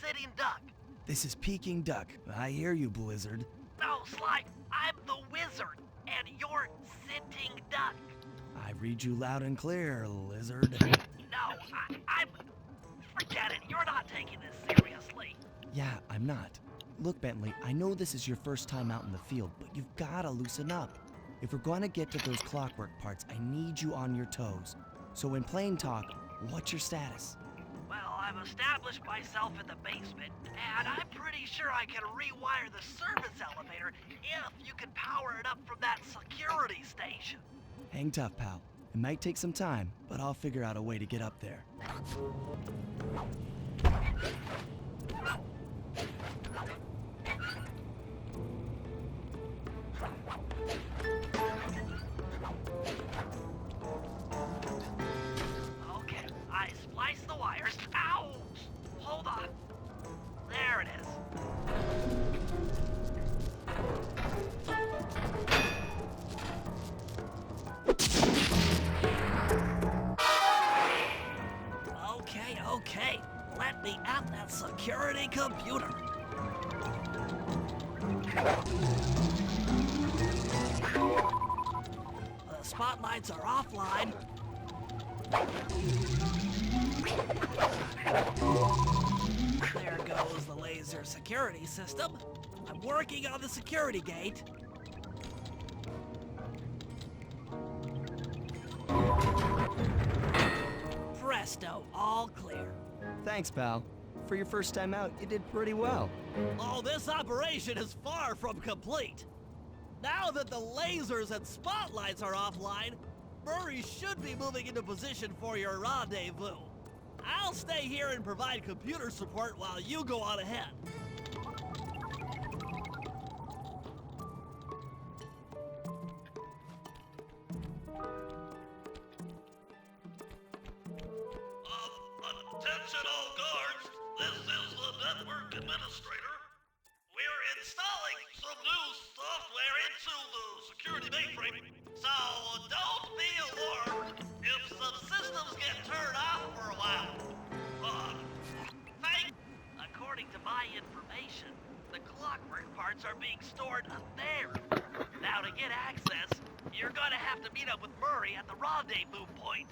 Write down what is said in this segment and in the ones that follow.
sitting duck. This is Peking Duck. I hear you, Blizzard. No, Sly, I'm the wizard, and you're sitting duck. I read you loud and clear, Lizard. No, I'm... Forget it, you're not taking this seriously. Yeah, I'm not. Look, Bentley, I know this is your first time out in the field, but you've gotta loosen up. If we're gonna get to those clockwork parts, I need you on your toes. So in plain talk, what's your status? Well, I've established myself in the basement, and I'm pretty sure I can rewire the service elevator if you can power it up from that security station. Hang tough, pal. It might take some time, but I'll figure out a way to get up there. Okay, I spliced the wires. Ow! Hold on. There it is. Okay. Let me at that security computer. The spotlights are offline. There goes the laser security system. I'm working on the security gate. Presto, all clear. Thanks, pal. For your first time out, you did pretty well. Oh, this operation is far from complete. Now that the lasers and spotlights are offline, Murray should be moving into position for your rendezvous. I'll stay here and provide computer support while you go on ahead. Attention all guards, this is the network administrator. We're installing some new software into the security mainframe, so don't be alarmed if some systems get turned off for a while. According to my information, the clockwork parts are being stored up there. Now to get access, you're gonna have to meet up with Murray at the rendezvous point.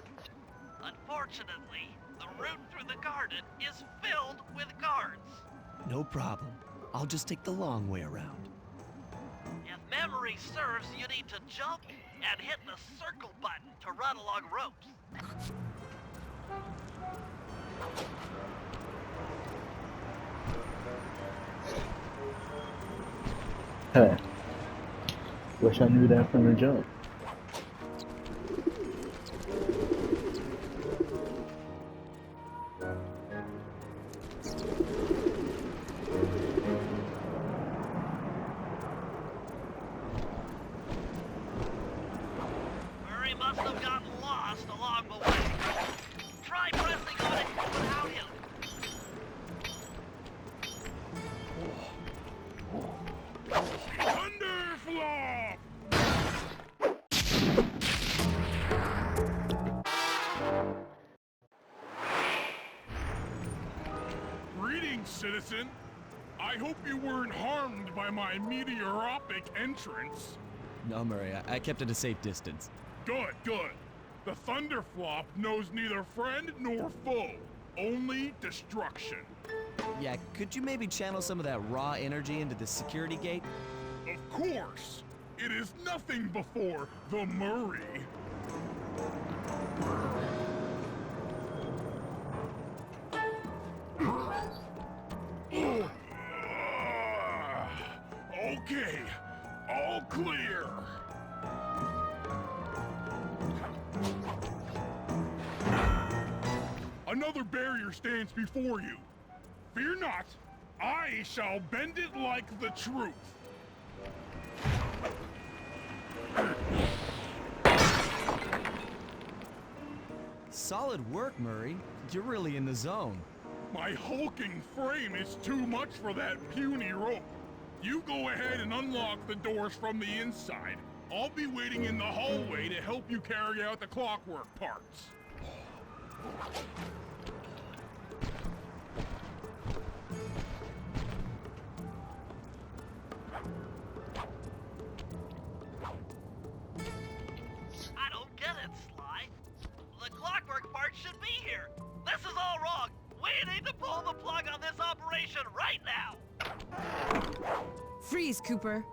Unfortunately, the route through the garden is filled with guards. No problem. I'll just take the long way around. If memory serves, you need to jump and hit the circle button to run along ropes. Huh. Wish I knew that from the jump. Murray must have gotten lost along the way. Try pressing on it without him. Thunderflop! Greetings, citizen. I hope you weren't harmed by my meteoropic entrance. No, Murray, I kept at a safe distance. Good. The Thunderflop knows neither friend nor foe, only destruction. Yeah, could you maybe channel some of that raw energy into the security gate? Of course, it is nothing before the Murray. Okay, all clear. Another barrier stands before you. Fear not, I shall bend it like the truth. Solid work, Murray. You're really in the zone. My hulking frame is too much for that puny rope. You go ahead and unlock the doors from the inside. I'll be waiting in the hallway to help you carry out the clockwork parts. operation right now! Freeze, Cooper.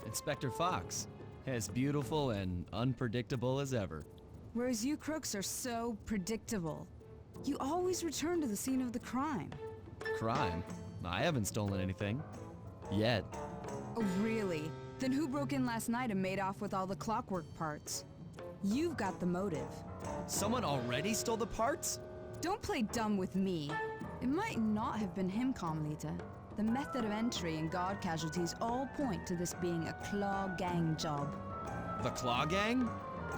Inspector Fox, as beautiful and unpredictable as ever. Whereas you crooks are so predictable. You always return to the scene of the crime. Crime? I haven't stolen anything. Yet. Oh, really? Then who broke in last night and made off with all the clockwork parts? You've got the motive. Someone already stole the parts? Don't play dumb with me. It might not have been him, Carmelita. The method of entry and guard casualties all point to this being a Claw Gang job. The Claw Gang?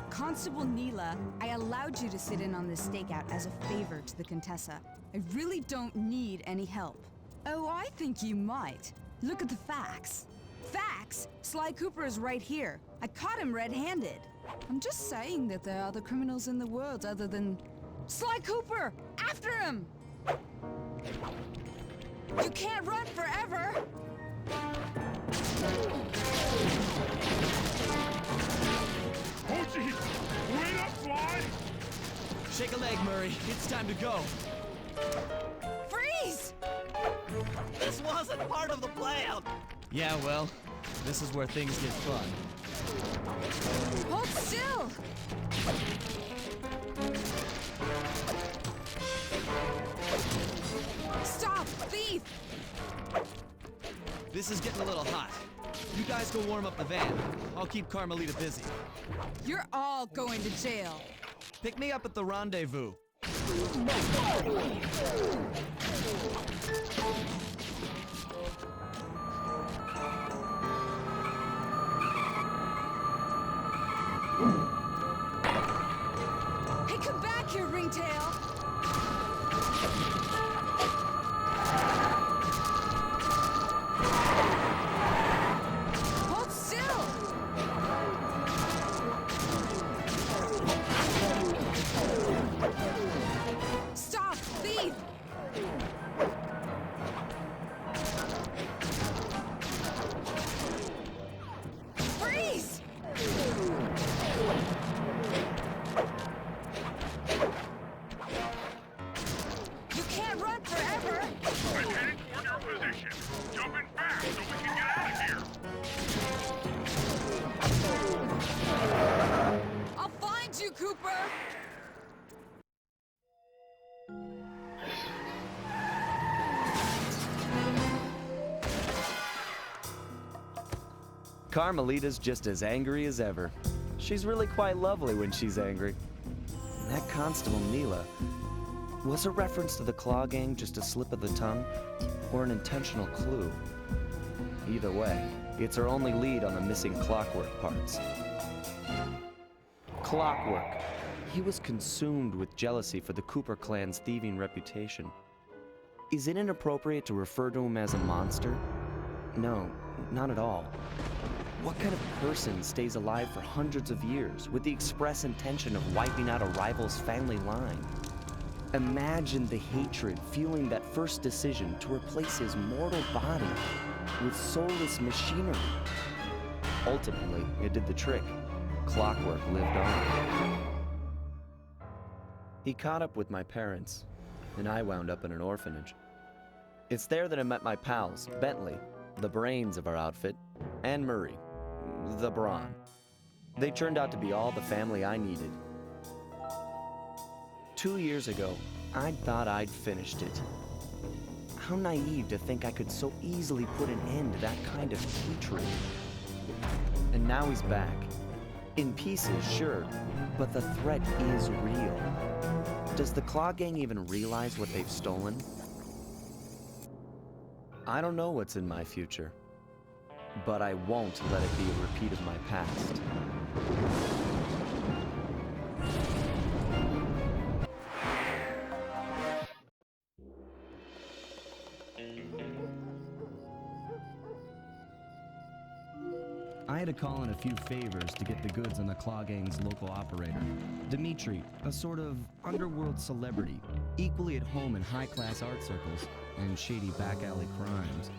Constable Neela, I allowed you to sit in on this stakeout as a favor to the Contessa. I really don't need any help. Oh, I think you might. Look at the facts. Facts? Sly Cooper is right here. I caught him red-handed. I'm just saying that there are other criminals in the world other than... Sly Cooper! After him! You can't run forever! Oh, jeez! Wait up, Sly! Shake a leg, Murray. It's time to go. Freeze! This wasn't part of the plan! Yeah, well, this is where things get fun. Hold still! Stop, thief! This is getting a little hot. You guys go warm up the van. I'll keep Carmelita busy. You're all going to jail. Pick me up at the rendezvous. Hey, come back here, Ringtail! Hold still! Stop, thief! Freeze! You can't run forever! I'm heading toward your position. Jump in fast so we can get out of here. I'll find you, Cooper! Carmelita's just as angry as ever. She's really quite lovely when she's angry. And that Constable Neela, was a reference to the Claw Gang just a slip of the tongue, or an intentional clue? Either way, it's our only lead on the missing clockwork parts. Clockwork. He was consumed with jealousy for the Cooper clan's thieving reputation. Is it inappropriate to refer to him as a monster? No, not at all. What kind of person stays alive for hundreds of years with the express intention of wiping out a rival's family line? Imagine the hatred fueling that first decision to replace his mortal body with soulless machinery. Ultimately, it did the trick. Clockwork lived on. He caught up with my parents, and I wound up in an orphanage. It's there that I met my pals, Bentley, the brains of our outfit, and Murray, the brawn. They turned out to be all the family I needed. 2 years ago, I thought I'd finished it. How naive to think I could so easily put an end to that kind of hatred. And now he's back. In pieces, sure, but the threat is real. Does the Claw Gang even realize what they've stolen? I don't know what's in my future, but I won't let it be a repeat of my past. I had to call in a few favors to get the goods on the Claw Gang's local operator, Dimitri, a sort of underworld celebrity, equally at home in high-class art circles and shady back-alley crimes.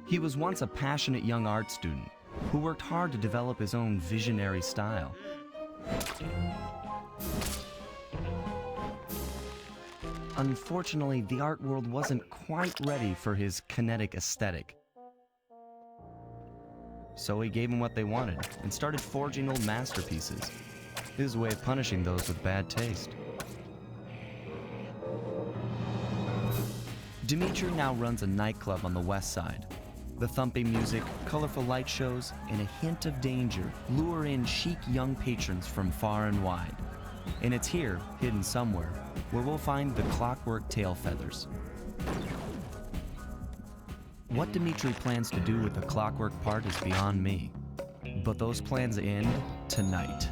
He was once a passionate young art student who worked hard to develop his own visionary style. unfortunately, the art world wasn't quite ready for his kinetic aesthetic. So he gave them what they wanted and started forging old masterpieces. His way of punishing those with bad taste. Dmitri now runs a nightclub on the west side. The thumping music, colorful light shows, and a hint of danger lure in chic young patrons from far and wide. And it's here, hidden somewhere, where we'll find the clockwork tail feathers. What Dmitri plans to do with the clockwork part is beyond me. But those plans end tonight.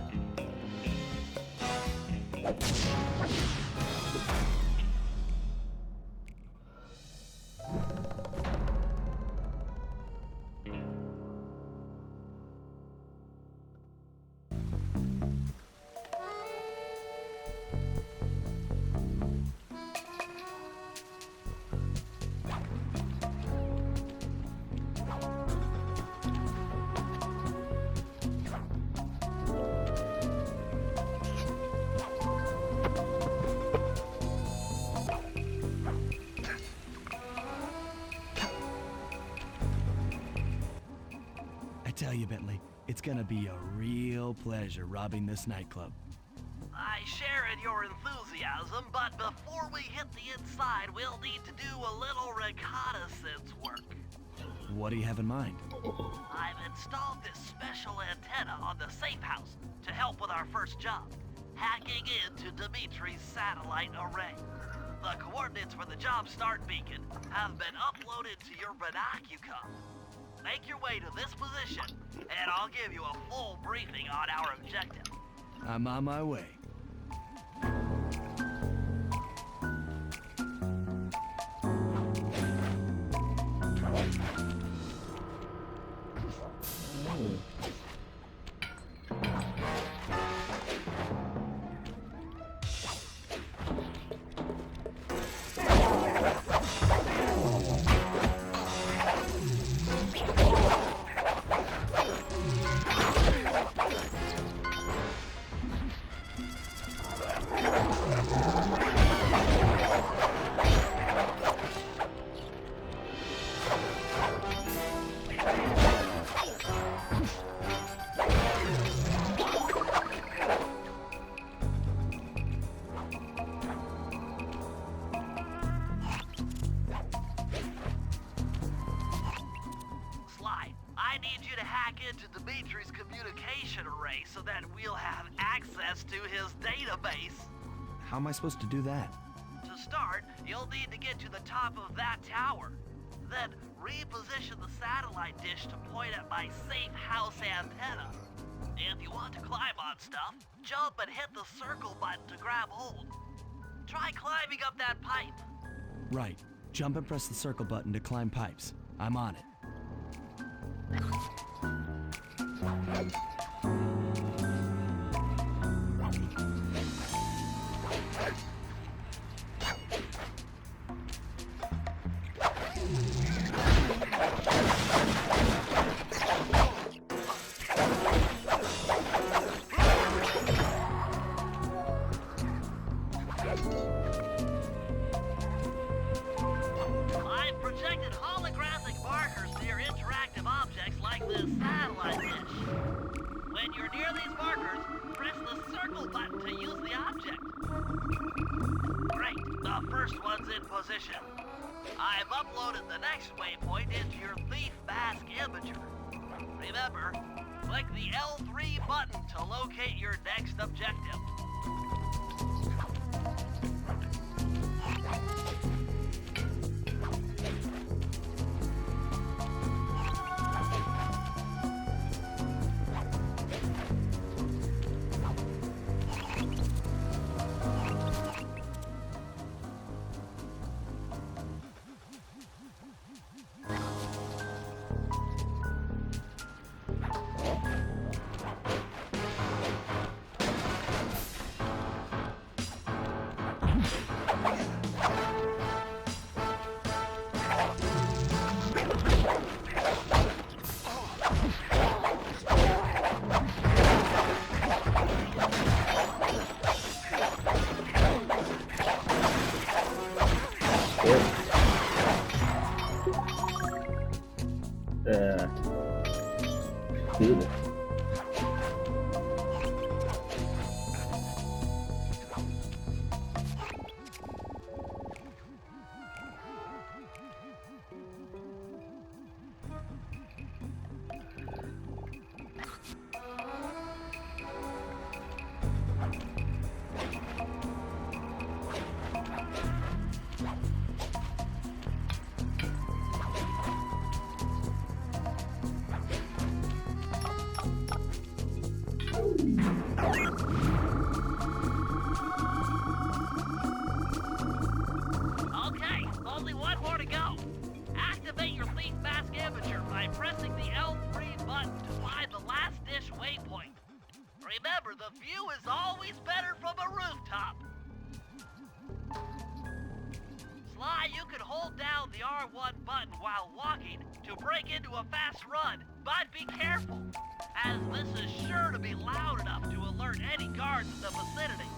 I tell you, Bentley, it's gonna be a real pleasure robbing this nightclub. I share in your enthusiasm, but before we hit the inside, we'll need to do a little reconnaissance work. What do you have in mind? I've installed this special antenna on the safe house to help with our first job, hacking into Dimitri's satellite array. The coordinates for the job start beacon have been uploaded to your binocucom. Make your way to this position, and I'll give you a full briefing on our objective. I'm on my way. I need you to hack into Dimitri's communication array so that we'll have access to his database. How am I supposed to do that? To start, you'll need to get to the top of that tower. Then reposition the satellite dish to point at my safe house antenna. If you want to climb on stuff, jump and hit the circle button to grab hold. Try climbing up that pipe. Right. Jump and press the circle button to climb pipes. I'm on it. I've projected holographic markers near interactive objects like this satellite dish. When you're near these markers, press the circle button to use the object. Great, the first one's in position. I've uploaded the next waypoint into your thief mask imager. Remember, click the L3 button to locate your next objective. Yep. Yeah. Do this. Okay, only one more to go. Activate your thief mask imager by pressing the L3 button to find the last dish waypoint. Remember, the view is always better from a rooftop. Sly, you can hold down the R1 button while walking to break into a fast run, but be careful, as this is sure to be loud enough to alert any guards in the vicinity.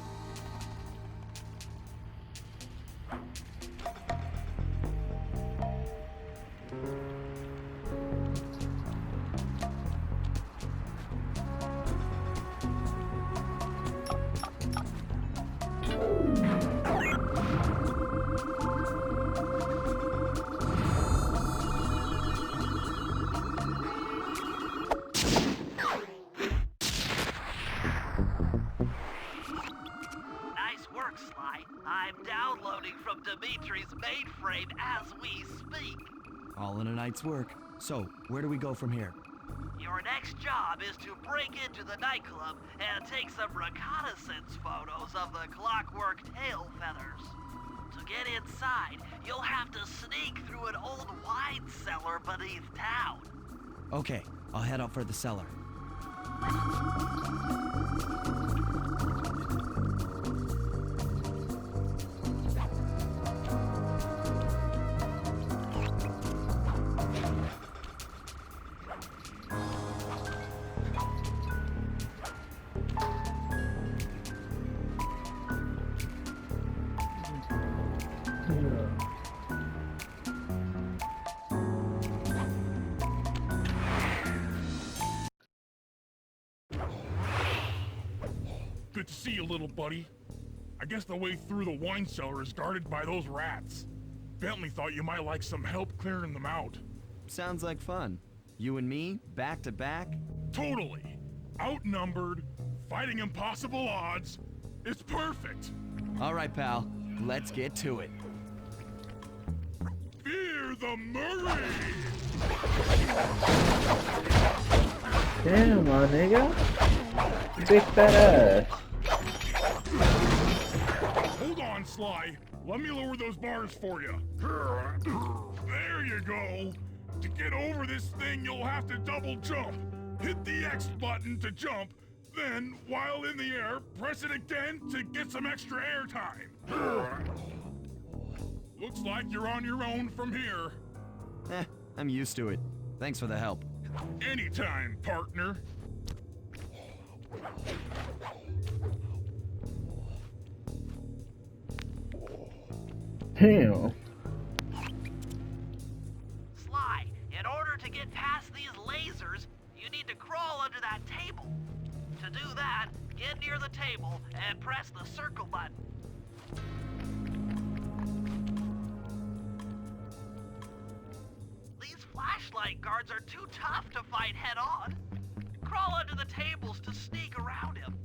Nice work, Sly. I'm downloading from Dimitri's mainframe as we speak. All in a night's work. So, where do we go from here? Your next job is to break into the nightclub and take some reconnaissance photos of the clockwork tail feathers. To get inside, you'll have to sneak through an old wine cellar beneath town. Okay, I'll head out for the cellar. Good to see you, little buddy. I guess the way through the wine cellar is guarded by those rats. Bentley thought you might like some help clearing them out. Sounds like fun. You and me, back to back? Totally. Outnumbered, fighting impossible odds. It's perfect. All right, pal. Let's get to it. Fear the Murray! Damn, my nigga. Big fat ass. Hold on, Sly. Let me lower those bars for you. There you go. To get over this thing, you'll have to double jump. Hit the X button to jump, then, while in the air, press it again to get some extra air time. Looks like you're on your own from here. I'm used to it. Thanks for the help. Anytime, partner. Damn. Sly, in order to get past these lasers, you need to crawl under that table. To do that, get near the table and press the circle button. These flashlight guards are too tough to fight head-on. Crawl under the tables to sneak around him.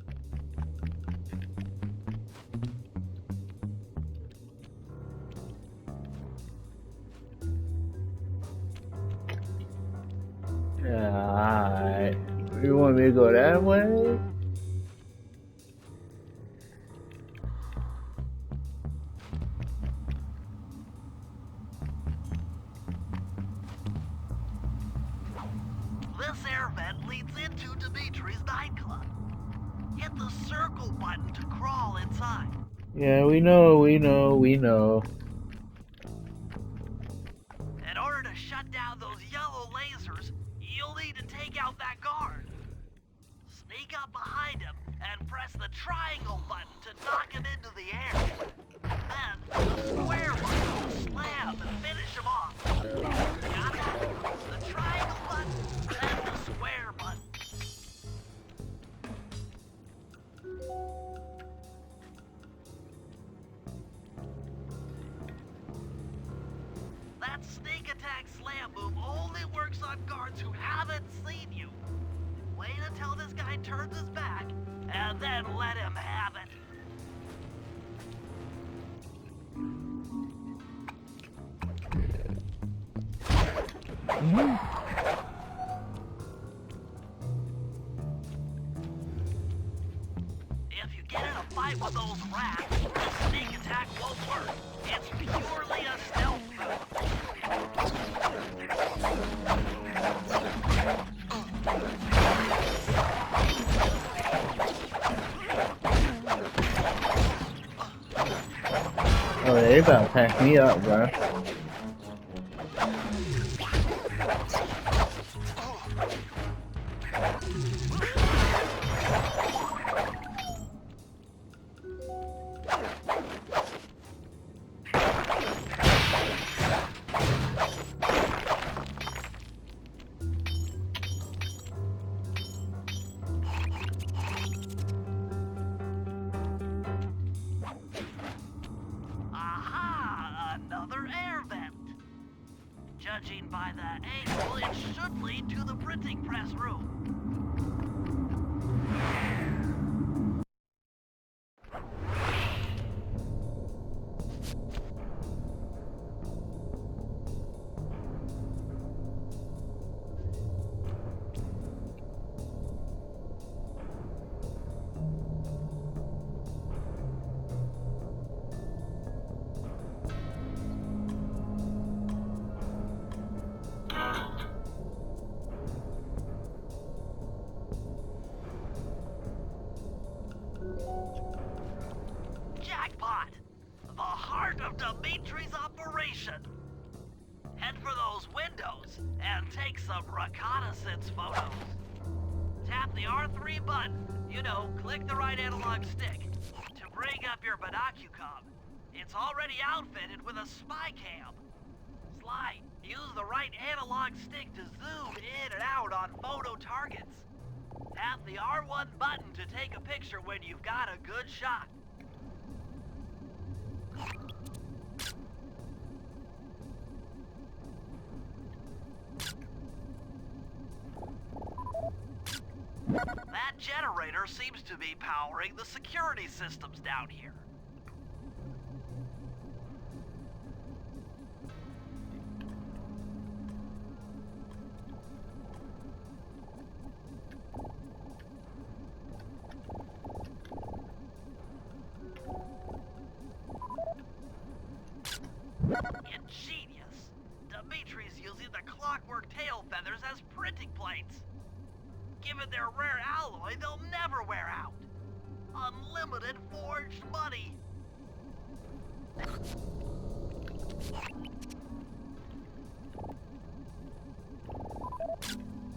Alright. You want me to go that way? This air vent leads into Dimitri's nightclub. Hit the circle button to crawl inside. Yeah, we know. In order to shut down those yellow lasers, you'll need to take out that guard. Sneak up behind him and press the triangle button to knock him into the air. Then, the square button will That sneak attack slam move only works on guards who haven't seen you. Wait until this guy turns his back, and then let him have it. If you get in a fight with those rats, the sneak attack won't work. It's purely a stealth move. Oh, they about to pack me up, bro. Aha! Another air vent. Judging by the angle, it should lead to the printing press room. Jackpot! The heart of Dimitri's operation. Head for those windows and take some reconnaissance photos. Tap the R3 button, click the right analog stick, to bring up your binocucom. It's already outfitted with a spy cam. Sly, use the right analog stick to zoom in and out on photo targets. Tap the R1 button to take a picture when you've got a good shot. That generator seems to be powering the security systems down here. Ingenious. Dimitri's using the clockwork tail feathers as printing plates. Given their rare alloy, they'll never wear out. Unlimited forged money.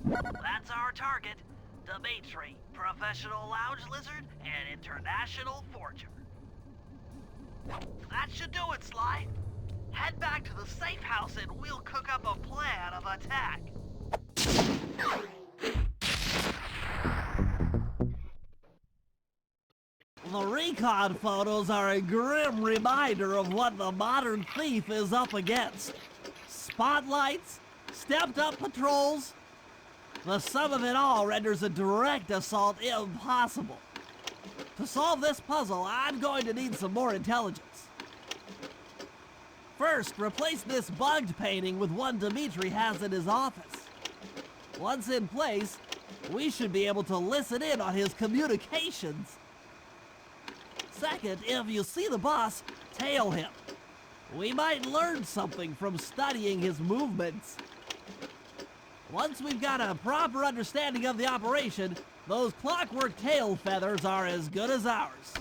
That's our target. Dimitri, professional lounge lizard and international forger. That should do it, Sly. Head back to the safe house and we'll cook up a plan of attack. The recon photos are a grim reminder of what the modern thief is up against. Spotlights, stepped-up patrols. The sum of it all renders a direct assault impossible. To solve this puzzle, I'm going to need some more intelligence. First, replace this bugged painting with one Dimitri has in his office. Once in place, we should be able to listen in on his communications. Second, if you see the boss, tail him. We might learn something from studying his movements. Once we've got a proper understanding of the operation, those clockwork tail feathers are as good as ours.